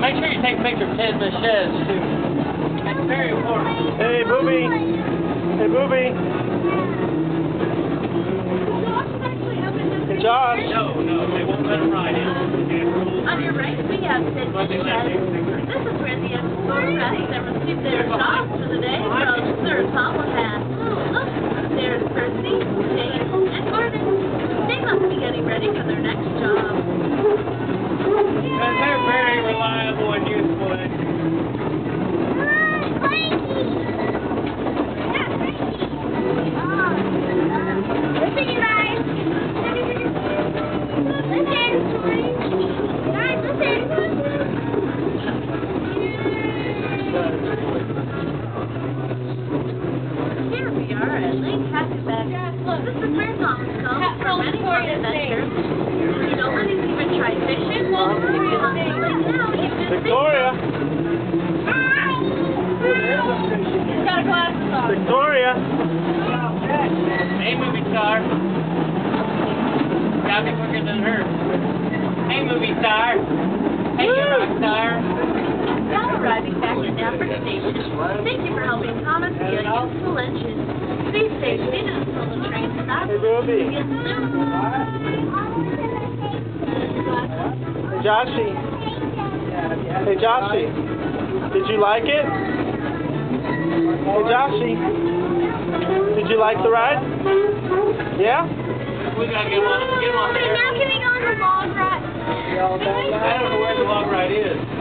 Make sure you take a picture of Ted Michez, too. That's very important. Hey, Booby. Hey, Booby. Hey, Josh. No, they won't let him ride in. On your right, we have Ted Michez. This is where the explorers that received their jobs for the day from Sir Thomas. Look, there's Percy, Jane, and Gordon. They must be getting ready for their next job. Because they're very reliable and useful. Listen, you guys. Listen. Guys, listen. Here we are at Lake Hackleback. This is where Thomas comes for many fun adventures. You know, nobody's even tried fishing. Well, if you love the lake now, you can Victoria. He's got glasses on. Victoria. Hey, movie star. Gotta be quicker than her. Hey, movie star. Hey, you rock star. Now arriving back at Nafford Station. Thank you for helping Thomas be a useful engine. Please stay seated until the train stops. Hey, Booby. See you soon. Hey, Joshie. Hey, Joshie. Did you like it? Hey, Joshie. Did you like the ride? Yeah? We gotta get him on Okay, the now can we go on the log ride? I don't know where the log ride is.